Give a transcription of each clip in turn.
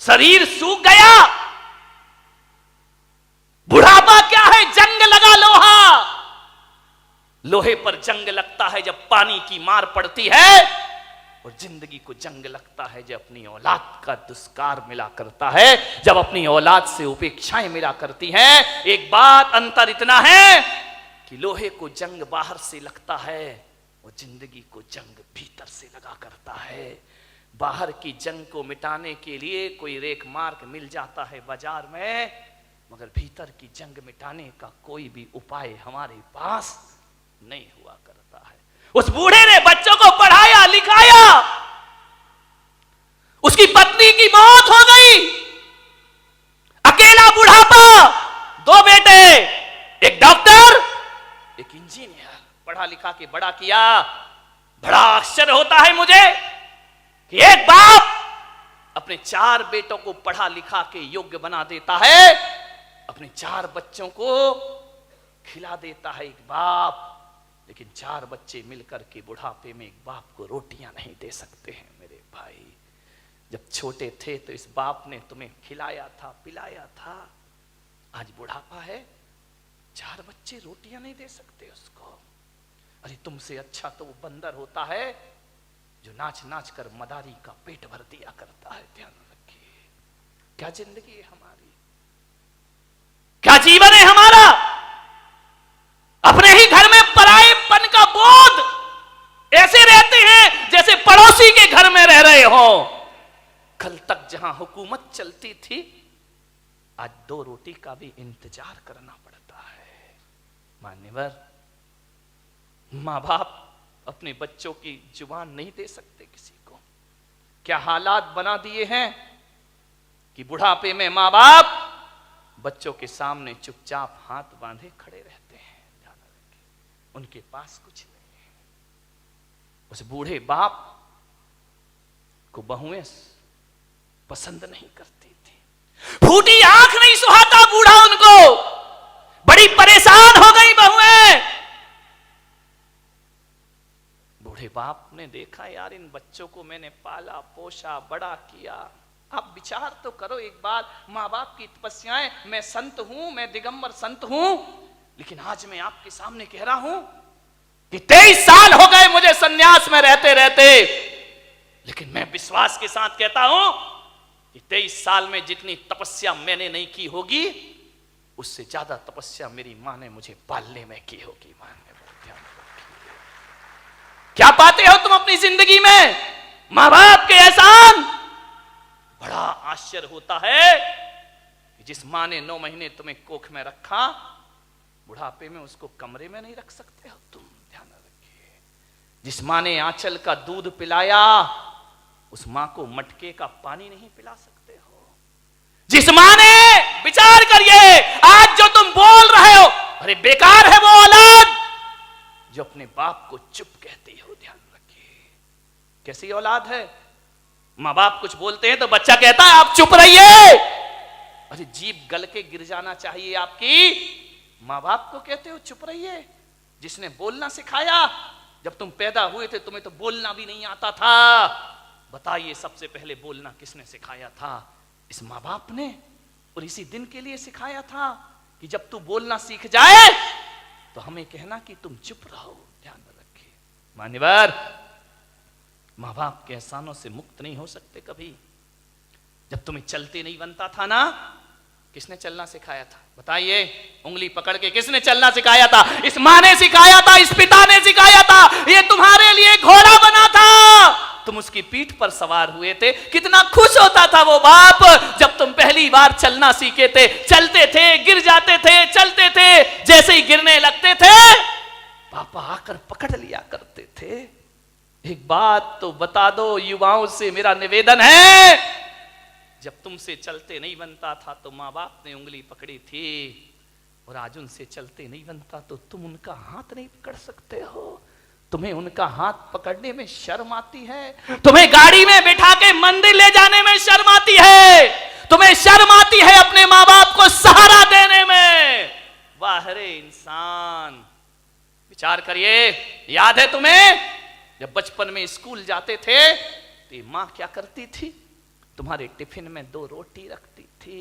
शरीर सूख गया। बुढ़ापा क्या है? जंग लगा लोहा। लोहे पर जंग लगता है जब पानी की मार पड़ती है, और जिंदगी को जंग लगता है जब अपनी औलाद का दुष्कार मिला करता है, जब अपनी औलाद से उपेक्षाएं मिला करती हैं। एक बात अंतर इतना है कि लोहे को जंग बाहर से लगता है, और जिंदगी को जंग भीतर से लगा करता है। बाहर की जंग को मिटाने के लिए कोई रेख मार्ग मिल जाता है बाजार में, मगर भीतर की जंग मिटाने का कोई भी उपाय हमारे पास नहीं हुआ करता है। उस बूढ़े ने बच्चों को पढ़ाया लिखाया, उसकी पत्नी की मौत हो गई, अकेला बुढ़ापा, 2 बेटे, एक डॉक्टर, एक इंजीनियर, पढ़ा लिखा के बड़ा किया। बड़ा आश्चर्य होता है मुझे कि एक बाप अपने 4 बेटों को पढ़ा लिखा के योग्य बना देता है, अपने 4 बच्चों को खिला देता है एक बाप, लेकिन 4 बच्चे मिलकर के बुढ़ापे में एक बाप को रोटियां नहीं दे सकते हैं। मेरे भाई, जब छोटे थे तो इस बाप ने तुम्हें खिलाया था, पिलाया था, आज बुढ़ापा है, 4 बच्चे रोटियां नहीं दे सकते उसको। अरे तुमसे अच्छा तो वो बंदर होता है जो नाच नाच कर मदारी का पेट भर दिया करता है। ध्यान रखिए, क्या जिंदगी है हमारी, क्या जीवन है हमारा। अपने ही घर में परायेपन का बोध ऐसे रहते हैं जैसे पड़ोसी के घर में रह रहे हो। कल तक जहां हुकूमत चलती थी, आज 2 रोटी का भी इंतजार करना पड़ता है। मान्यवर, मां बाप अपने बच्चों की जुबान नहीं दे सकते किसी को। क्या हालात बना दिए हैं कि बुढ़ापे में मां बाप बच्चों के सामने चुपचाप हाथ बांधे खड़े रहते हैं। ध्यान रखिए, उनके पास कुछ नहीं है। उस बूढ़े बाप को बहुएं पसंद नहीं करती थी, फूटी आंख नहीं सुहाता बूढ़ा उनको, बड़ी परेशान हो गई बहुएं। बूढ़े बाप ने देखा, यार इन बच्चों को मैंने पाला पोसा बड़ा किया, आप विचार तो करो एक बार। माँ बाप की तपस्याएं, मैं संत हूं, मैं दिगंबर संत हूं, लेकिन आज मैं आपके सामने कह रहा हूं कि 23 साल हो गए मुझे सन्यास में रहते रहते, लेकिन मैं विश्वास के साथ कहता हूं कि 23 साल में जितनी तपस्या मैंने नहीं की होगी, उससे ज्यादा तपस्या मेरी मां ने मुझे पालने में की होगी। क्या पाते हो तुम अपनी जिंदगी में? मां बाप के एहसान। बड़ा आश्चर्य होता है कि जिस मां ने 9 महीने तुम्हें कोख में रखा, बुढ़ापे में उसको कमरे में नहीं रख सकते हो तुम। ध्यान रखिए, जिस मां ने आंचल का दूध पिलाया, उस मां को मटके का पानी नहीं पिला सकते हो। जिस मां ने, विचार करिए, आज जो तुम बोल रहे हो, अरे बेकार है वो औलाद जो अपने बाप को चुप कहती हो। ध्यान रखिए, कैसी औलाद है। मां बाप कुछ बोलते हैं तो बच्चा कहता है आप चुप रहिए। अरे जीभ गल के गिर जाना चाहिए आपकी। मां बाप को कहते हो चुप रहिए, जिसने बोलना सिखाया। जब तुम पैदा हुए थे तुम्हें तो बोलना भी नहीं आता था। बताइए सबसे पहले बोलना किसने सिखाया था? इस मां बाप ने। और इसी दिन के लिए सिखाया था कि जब तू बोलना सीख जाए तो हमें कहना कि तुम चुप रहो। ध्यान रखिए मान्यवर, मां बाप के एहसानों से मुक्त नहीं हो सकते कभी। जब तुम्हें चलते नहीं बनता था ना, किसने चलना सिखाया था? बताइए, उंगली पकड़ के किसने चलना सिखाया था? इस मां ने सिखाया था, इस पिता ने सिखाया था। ये तुम्हारे लिए घोड़ा बना था, तुम उसकी पीठ पर सवार हुए थे। कितना खुश होता था वो बाप जब तुम पहली बार चलना सीखे थे। चलते थे, गिर जाते थे, चलते थे, जैसे ही गिरने लगते थे पापा आकर पकड़ लिया करते थे। एक बात तो बता दो, युवाओं से मेरा निवेदन है, जब तुमसे चलते नहीं बनता था तो माँ बाप ने उंगली पकड़ी थी, और आज उनसे चलते नहीं बनता तो तुम उनका हाथ नहीं पकड़ सकते हो। तुम्हें उनका हाथ पकड़ने में शर्म आती है, तुम्हें गाड़ी में बिठा के मंदिर ले जाने में शर्म आती है, तुम्हें शर्म आती है अपने माँ बाप को सहारा देने में। वाह रे इंसान, विचार करिए। याद है तुम्हें जब बचपन में स्कूल जाते थे तो माँ क्या करती थी? तुम्हारे टिफिन में 2 रोटी रखती थी।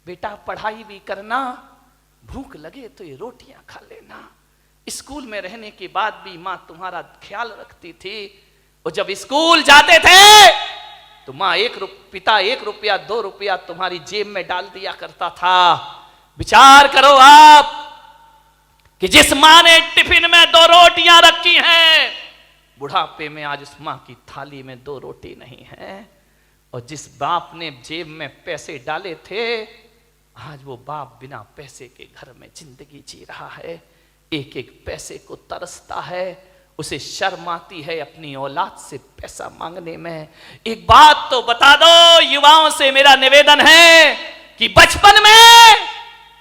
बेटा पढ़ाई भी करना, भूख लगे तो ये रोटियां खा लेना। स्कूल में रहने के बाद भी माँ तुम्हारा ख्याल रखती थी। और जब स्कूल जाते थे तो माँ पिता 1 रुपया 2 रुपया तुम्हारी जेब में डाल दिया करता था। विचार करो आप कि जिस माँ ने टिफिन में 2 रोटियां रखी हैं, बुढ़ापे में आज उस माँ की थाली में 2 रोटी नहीं है। और जिस बाप ने जेब में पैसे डाले थे, आज वो बाप बिना पैसे के घर में जिंदगी जी रहा है। एक एक पैसे को तरसता है, उसे शर्म आती है अपनी औलाद से पैसा मांगने में। एक बात तो बता दो, युवाओं से मेरा निवेदन है कि बचपन में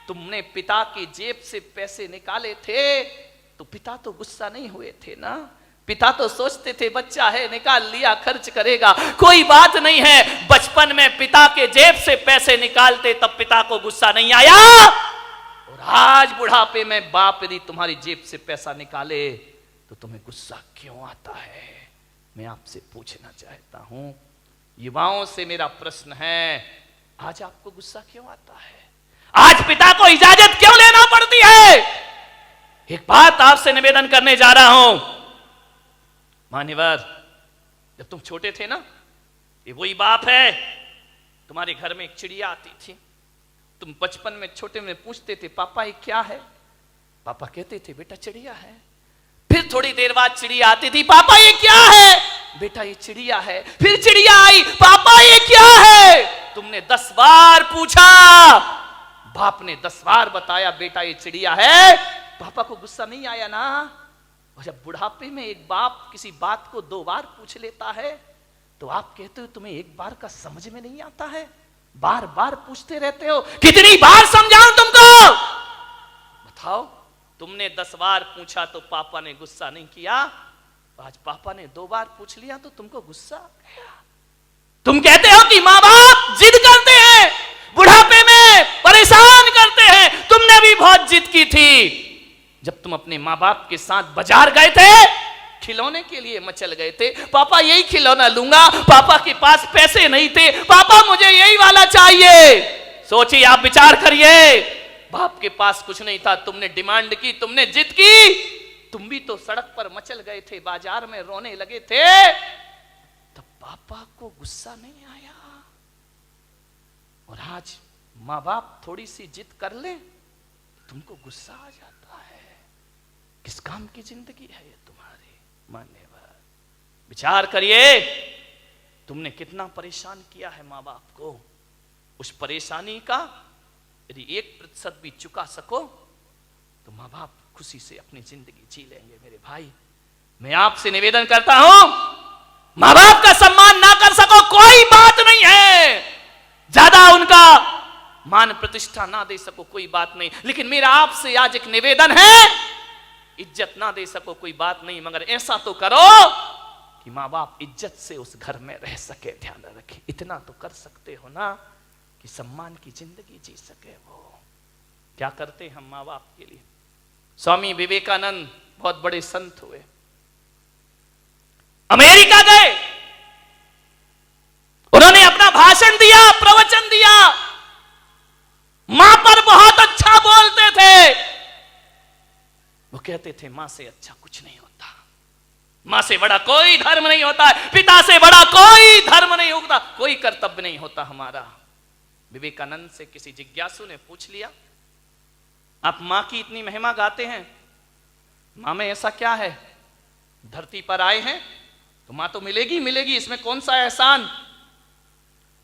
तुमने पिता की जेब से पैसे निकाले थे तो पिता तो गुस्सा नहीं हुए थे ना? पिता तो सोचते थे बच्चा है, निकाल लिया, खर्च करेगा, कोई बात नहीं है। बचपन में पिता के जेब से पैसे निकालते तब पिता को गुस्सा नहीं आया। और आज बुढ़ापे में बाप यदि तुम्हारी जेब से पैसा निकाले तो तुम्हें गुस्सा क्यों आता है? मैं आपसे पूछना चाहता हूं, युवाओं से मेरा प्रश्न है, आज आपको गुस्सा क्यों आता है? आज पिता को इजाजत क्यों लेना पड़ती है? एक बात आपसे निवेदन करने जा रहा हूं, मान्यवर, जब तुम छोटे थे ना, ये वही बाप है। तुम्हारे घर में एक चिड़िया आती थी, तुम बचपन में छोटे में पूछते थे पापा ये क्या है? पापा कहते थे बेटा चिड़िया है। फिर थोड़ी देर बाद चिड़िया आती थी, पापा ये क्या है? बेटा ये चिड़िया है। फिर चिड़िया आई, पापा ये क्या है? तुमने 10 बार पूछा, बाप ने 10 बार बताया बेटा ये चिड़िया है। पापा को गुस्सा नहीं आया ना? और जब बुढ़ापे में एक बाप किसी बात को 2 बार पूछ लेता है तो आप कहते हो तुम्हें एक बार का समझ में नहीं आता है, बार बार पूछते रहते हो। कितनी बार समझाऊं तुमको? बताओ, तुमने 10 बार पूछा तो पापा ने गुस्सा नहीं किया, आज पापा ने 2 बार पूछ लिया तो तुमको गुस्सा आ गया। तुम कहते हो कि माँ बाप जिद करते हैं, बुढ़ापे में परेशान करते हैं। तुमने भी बहुत जिद की थी जब तुम अपने माँ बाप के साथ बाजार गए थे, खिलौने के लिए मचल गए थे, पापा यही खिलौना लूंगा, पापा के पास पैसे नहीं थे, पापा मुझे यही वाला चाहिए। सोचिए, आप विचार करिए, बाप के पास कुछ नहीं था, तुमने डिमांड की, तुमने जिद की, तुम भी तो सड़क पर मचल गए थे, बाजार में रोने लगे थे, तब पापा को गुस्सा नहीं आया। और आज माँ बाप थोड़ी सी जिद कर ले, तुमको गुस्सा आ जाता है। किस काम की जिंदगी है ये तुम्हारी? मान्यवर, विचार करिए, तुमने कितना परेशान किया है माँ बाप को। उस परेशानी का यदि 1% भी चुका सको तो माँ बाप खुशी से अपनी जिंदगी जी लेंगे। मेरे भाई, मैं आपसे निवेदन करता हूं, माँ बाप का सम्मान ना कर सको कोई बात नहीं है, ज्यादा उनका मान प्रतिष्ठा ना दे सको कोई बात नहीं, लेकिन मेरा आपसे आज एक निवेदन है, इज्जत ना दे सको कोई बात नहीं, मगर ऐसा तो करो कि माँ बाप इज्जत से उस घर में रह सके। ध्यान रखे, इतना तो कर सकते हो ना कि सम्मान की जिंदगी जी सके। वो क्या करते हम माँ बाप के लिए? स्वामी विवेकानंद बहुत बड़े संत हुए, अमेरिका गए, उन्होंने अपना भाषण दिया, प्रवचन दिया, मां पर बहुत अच्छा बोलते थे। वो कहते थे मां से अच्छा कुछ नहीं होता, मां से बड़ा कोई धर्म नहीं होता है, पिता से बड़ा कोई धर्म नहीं होता, कोई कर्तव्य नहीं होता हमारा। विवेकानंद से किसी जिज्ञासु ने पूछ लिया, आप मां की इतनी महिमा गाते हैं, मां में ऐसा क्या है? धरती पर आए हैं तो मां तो मिलेगी मिलेगी, इसमें कौन सा एहसान?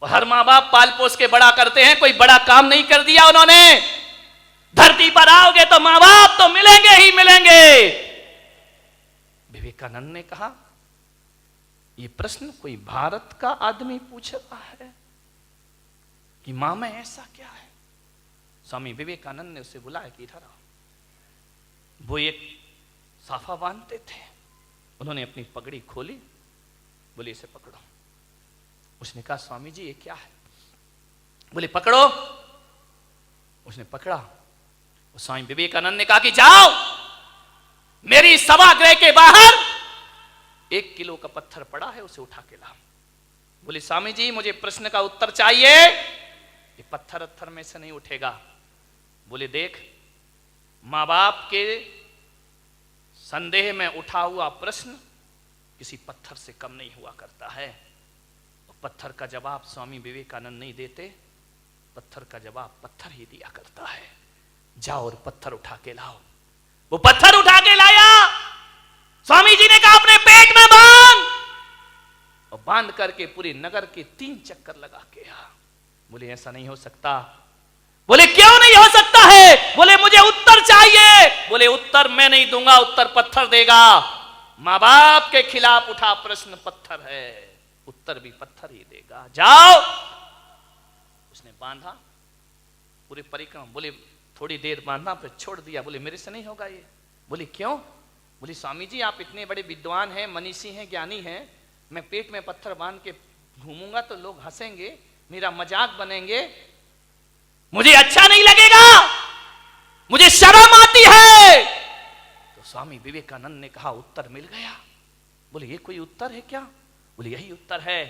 और हर माँ बाप पाल पोस के बड़ा करते हैं, कोई बड़ा काम नहीं कर दिया उन्होंने। धरती पर आओगे तो माँ बाप तो मिलेंगे ही मिलेंगे। विवेकानंद ने कहा, यह प्रश्न कोई भारत का आदमी पूछ रहा है कि मां में ऐसा क्या है? स्वामी विवेकानंद ने उसे बुलाया कि इधर आओ। वो एक साफा बांधते थे, उन्होंने अपनी पगड़ी खोली, बोले इसे पकड़ो। उसने कहा स्वामी जी ये क्या है? बोले पकड़ो। उसने पकड़ा। स्वामी विवेकानंद ने कहा कि जाओ मेरी सभागृह के बाहर 1 किलो का पत्थर पड़ा है, उसे उठा के लाओ। बोले स्वामी जी मुझे प्रश्न का उत्तर चाहिए, ये पत्थर अत्थर में से नहीं उठेगा। बोले देख, माँ बाप के संदेह में उठा हुआ प्रश्न किसी पत्थर से कम नहीं हुआ करता है। और पत्थर का जवाब स्वामी विवेकानंद नहीं देते, पत्थर का जवाब पत्थर ही दिया करता है। जाओ और पत्थर उठा के लाओ। वो पत्थर उठा के लाया। स्वामी जी ने कहा अपने पेट में बांध, और बांध करके पूरे नगर के 3 चक्कर लगा के आ। बोले ऐसा नहीं हो सकता। बोले क्यों नहीं हो सकता है? बोले मुझे उत्तर चाहिए। बोले उत्तर मैं नहीं दूंगा, उत्तर पत्थर देगा। माँ बाप के खिलाफ उठा प्रश्न पत्थर है, उत्तर भी पत्थर ही देगा। जाओ। उसने बांधा पूरी परिक्रमा। बोले थोड़ी देर बांधा फिर छोड़ दिया। बोले मेरे से नहीं होगा ये। बोले क्यों? बोले स्वामी जी आप इतने बड़े विद्वान हैं, मनीषी हैं, ज्ञानी हैं, मैं पेट में पत्थर बांध के घूमूंगा तो लोग हंसेंगे, मेरा मजाक बनेंगे, मुझे अच्छा नहीं लगेगा, मुझे शर्म आती है। तो स्वामी विवेकानंद ने कहा उत्तर मिल गया। बोले ये कोई उत्तर है क्या? बोले यही उत्तर है।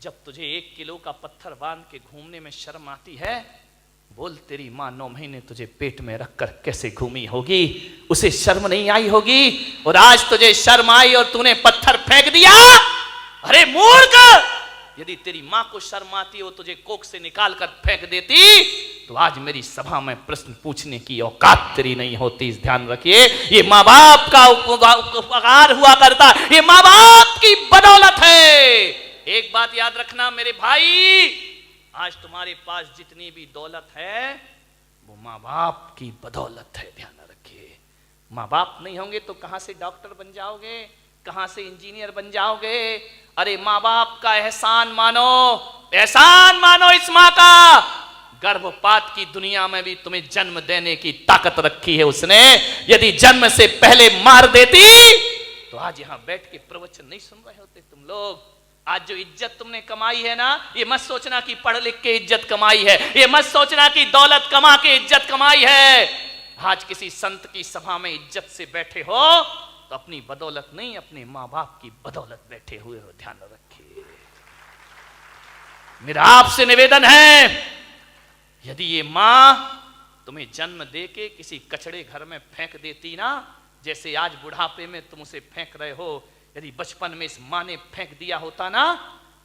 जब तुझे 1 किलो का पत्थर बांध के घूमने में शर्म आती है, बोल तेरी माँ 9 महीने तुझे पेट में रखकर कैसे घूमी होगी, उसे शर्म नहीं आई होगी। और आज तुझे शर्म आई और तूने पत्थर फेंक दिया। अरे मूर्ख, यदि तेरी माँ को शर्म आती हो तुझे कोख से निकाल कर फेंक देती तो आज मेरी सभा में प्रश्न पूछने की औकात तेरी नहीं होती। इस ध्यान रखिए, ये माँ बाप का उपकार हुआ करता, ये माँ बाप की बदौलत है। एक बात याद रखना मेरे भाई, आज तुम्हारे पास जितनी भी दौलत है वो माँ बाप की बदौलत है। ध्यान रखिए, माँ बाप नहीं होंगे तो कहां से डॉक्टर बन जाओगे, कहां से इंजीनियर बन जाओगे? अरे माँ बाप का एहसान मानो, एहसान मानो इस माँ का। गर्भपात की दुनिया में भी तुम्हें जन्म देने की ताकत रखी है उसने। यदि जन्म से पहले मार देती तो आज यहां बैठ के प्रवचन नहीं सुन रहे होते तुम लोग। आज जो इज्जत तुमने कमाई है ना, ये मत सोचना कि पढ़ लिख के इज्जत कमाई है, ये मत सोचना कि दौलत कमा के इज्जत कमाई है। आज किसी संत की सभा में इज्जत से बैठे हो तो अपनी बदौलत नहीं, अपने माँ बाप की बदौलत बैठे हुए हो। ध्यान रखिए, मेरा आपसे निवेदन है, यदि ये माँ तुम्हें जन्म देके किसी कचड़े घर में फेंक देती ना, जैसे आज बुढ़ापे में तुम उसे फेंक रहे हो, यदि बचपन में इस माँ ने फेंक दिया होता ना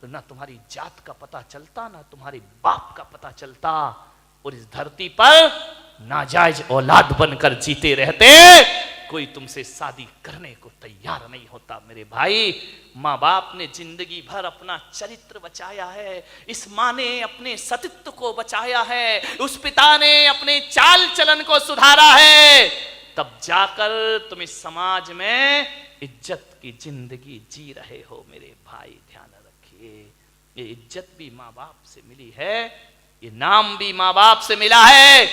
तो ना तुम्हारी जात का पता चलता, ना तुम्हारे बाप का पता चलता, और इस धरती पर नाजायज औलाद बनकर जीते रहते। कोई तुमसे शादी करने को तैयार नहीं होता मेरे भाई। माँ बाप ने जिंदगी भर अपना चरित्र बचाया है, इस माँ ने अपने सतीत्व को बचाया है, उस पिता ने अपने चाल चलन को सुधारा है, तब जाकर तुम इस समाज में इज्जत की जिंदगी जी रहे हो मेरे भाई। ध्यान रखिए, ये इज्जत भी माँ बाप से मिली है, ये नाम भी माँ बाप से मिला है।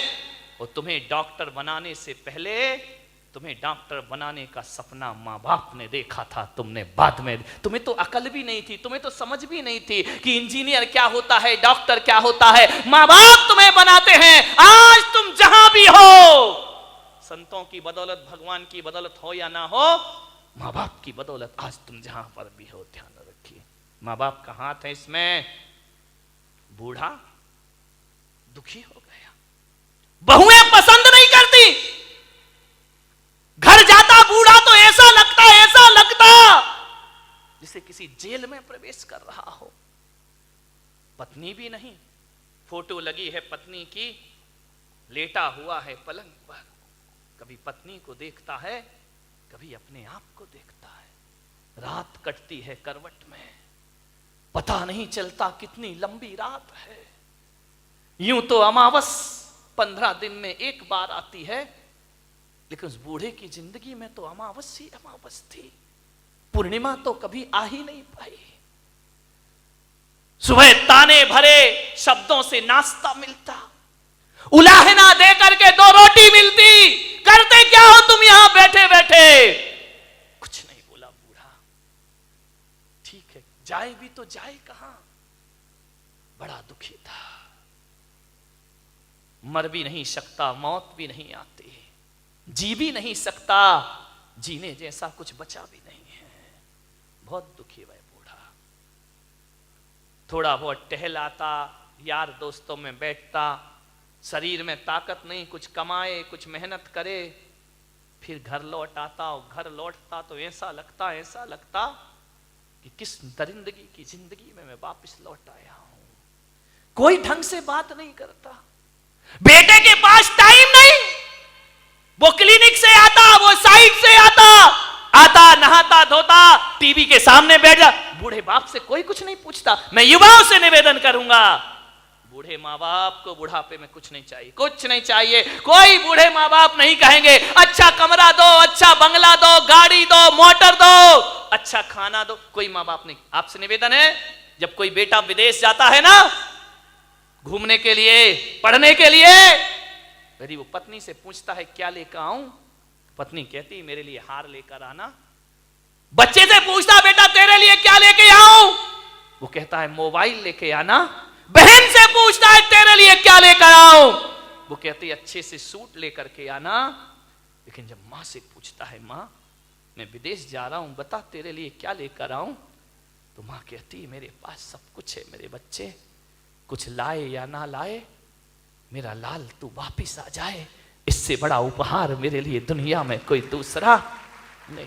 और तुम्हें डॉक्टर बनाने से पहले तुम्हें डॉक्टर बनाने का सपना माँ बाप ने देखा था, तुमने बाद में, तुम्हें तो अकल भी नहीं थी, तुम्हें तो समझ भी नहीं थी कि इंजीनियर क्या होता है, डॉक्टर क्या होता है। माँ बाप तुम्हें बनाते हैं। आज तुम जहां भी हो, संतों की बदौलत, भगवान की बदौलत हो या ना हो, माँ बाप की बदौलत आज तुम जहां पर भी हो। ध्यान रखिए, माँ बाप का हाथ है इसमें। बूढ़ा दुखी हो गया, बहुएं पसंद नहीं करती, घर जाता बूढ़ा तो ऐसा लगता जिसे किसी जेल में प्रवेश कर रहा हो। पत्नी भी नहीं, फोटो लगी है पत्नी की, लेटा हुआ है पलंग पर, कभी पत्नी को देखता है, कभी अपने आप को देखता है। रात कटती है करवट में, पता नहीं चलता कितनी लंबी रात है। यूं तो अमावस 15 दिन में एक बार आती है, लेकिन उस बूढ़े की जिंदगी में तो अमावस ही अमावस थी, पूर्णिमा तो कभी आ ही नहीं पाई। सुबह ताने भरे शब्दों से नाश्ता मिलता, उलाहना दे करके 2 रोटी मिलती, करते क्या हो तुम यहां बैठे बैठे? कुछ नहीं बोला बूढ़ा। ठीक है, जाए भी तो जाए कहां? बड़ा दुखी था, मर भी नहीं सकता, मौत भी नहीं आती, जी भी नहीं सकता, जीने जैसा कुछ बचा भी नहीं है। बहुत दुखी है बूढ़ा। थोड़ा बहुत टहलाता, यार दोस्तों में बैठता, शरीर में ताकत नहीं, कुछ कमाए, कुछ मेहनत करे, फिर घर लौट आता। और घर लौटता तो ऐसा लगता कि किस दरिंदगी की जिंदगी में मैं वापस लौट आया हूं। कोई ढंग से बात नहीं करता, बेटे के पास टाइम नहीं, वो क्लिनिक से आता, वो साइट से आता नहाता धोता, टीवी के सामने बैठ जा, बूढ़े बाप से कोई कुछ नहीं पूछता। मैं युवाओं से निवेदन करूंगा, बूढ़े माँ बाप को बुढ़ापे में कुछ नहीं चाहिए, कुछ नहीं चाहिए। कोई बूढ़े माँ बाप नहीं कहेंगे अच्छा कमरा दो, अच्छा बंगला दो, गाड़ी दो, मोटर दो, अच्छा खाना दो, कोई माँ बाप नहीं। आपसे निवेदन है, जब कोई बेटा विदेश जाता है ना घूमने के लिए, पढ़ने के लिए, यदि वो पत्नी से पूछता है क्या लेकर आऊं, पत्नी कहती मेरे लिए हार लेकर आना। बच्चे से पूछता बेटा तेरे लिए क्या लेके आऊं, वो कहता है मोबाइल लेके आना। बहन से पूछता है तेरे लिए क्या लेकर आऊं, वो कहती अच्छे से सूट लेकर के आना। लेकिन जब मां से पूछता है मां मैं विदेश जा रहा हूं, बता तेरे लिए क्या लेकर आऊं, तो मां कहती मेरे पास सब कुछ है मेरे बच्चे, कुछ लाए या ना लाए, मेरा लाल तू वापिस आ जाए, इससे बड़ा उपहार मेरे लिए दुनिया में कोई दूसरा नहीं।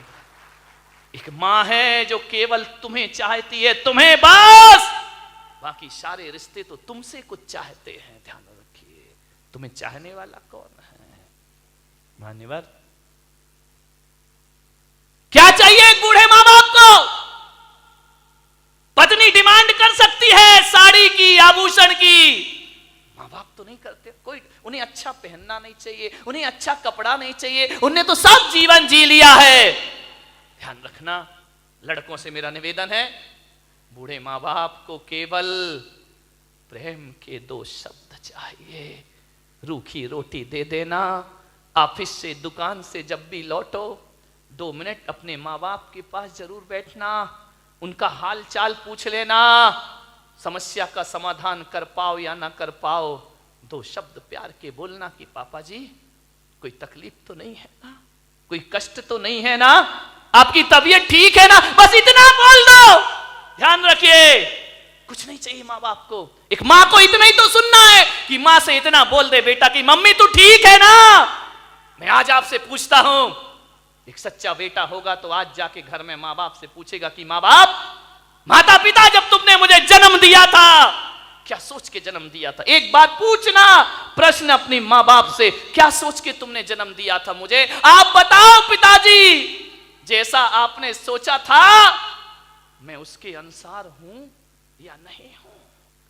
एक मां है जो केवल तुम्हें चाहती है, तुम्हें बस, बाकी सारे रिश्ते तो तुमसे कुछ चाहते हैं। ध्यान रखिए, तुम्हें चाहने वाला कौन है? मान्यवर, क्या चाहिए एक बूढ़े मां बाप को? पत्नी डिमांड कर सकती है साड़ी की, आभूषण की, मां बाप तो नहीं करते। कोई उन्हें अच्छा पहनना नहीं चाहिए, उन्हें अच्छा कपड़ा नहीं चाहिए, उन्हें तो सब जीवन जी लिया है। ध्यान रखना, लड़कों से मेरा निवेदन है, बूढ़े माँ बाप को केवल प्रेम के 2 शब्द चाहिए। रूखी रोटी दे देना, ऑफिस से दुकान से जब भी लौटो 2 मिनट अपने माँ बाप के पास जरूर बैठना, उनका हाल चाल पूछ लेना, समस्या का समाधान कर पाओ या ना कर पाओ 2 शब्द प्यार के बोलना कि पापा जी कोई तकलीफ तो नहीं है ना, कोई कष्ट तो नहीं है ना, आपकी तबीयत ठीक है ना, बस इतना बोल दो। ध्यान रखिए, कुछ नहीं चाहिए माँ बाप को। एक माँ को इतना ही तो सुनना है कि माँ से इतना बोल दे बेटा कि मम्मी तू ठीक है ना। मैं आज आपसे पूछता हूं, एक सच्चा बेटा होगा तो आज जाके घर में माँ बाप से पूछेगा कि माँ बाप, माता पिता जब तुमने मुझे जन्म दिया था क्या सोच के जन्म दिया था? एक बात पूछना प्रश्न अपनी माँ बाप से, क्या सोच के तुमने जन्म दिया था मुझे? आप बताओ पिताजी, जैसा आपने सोचा था मैं उसके अनुसार हूं या नहीं हूं?